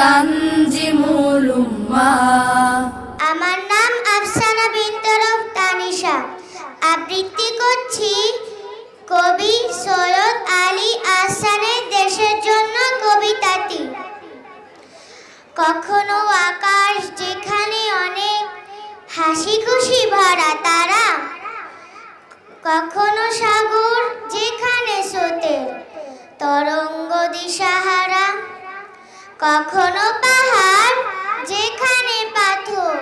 তানজিমুল উম্মাহ। আমার নাম আফসানা বিনতে রউফ তানিশা। আবৃত্তি করছি কবি সৈয়দ আলী আহসানের দেশের জন্য কবিতাটি। কখনো আকাশ যেখানে অনেক হাসি খুশি ভরা তারা, কখনো সাগর যেখানে স্রোতের তরঙ্গ দিশাহারা, কখনো পাহাড় যেখানে পাথর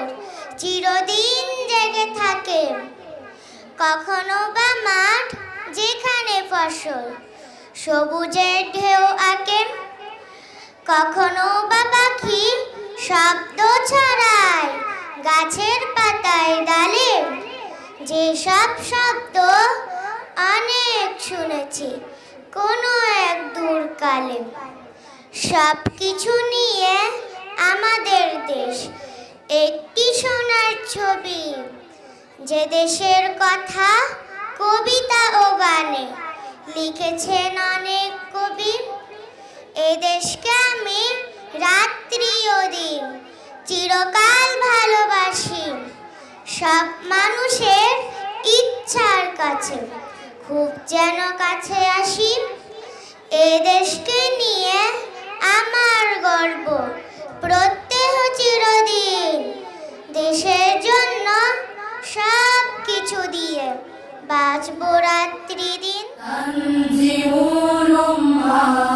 চিরদিন জেগে থাকে, কখনো বা মাঠ যেখানে ফসল সবুজের ঢেউ আঁকে, কখনো বা পাখি শব্দ ছড়ায় গাছের পাতায় ডালে। যেসব শব্দ অনেক শুনেছি কোনো এক দূরকালে, সব কিছু নিয়ে আমাদের দেশ একটি সোনার ছবি। যে দেশের কথা কবিতা ও গানে লিখেছেন অনেক কবি। এ দেশকে আমি রাত্রি ও দিন চিরকাল ভালোবাসি। সব মানুষের ইচ্ছার কাছে খুব যেন কাছে আসি। এ দেশকে নিয়ে আমার গর্ব প্রত্যহ চিরদিন। দেশের জন্য সব কিছু দিয়ে বাঁচব রাত্রি দিন। তানজিমুল উম্মাহ।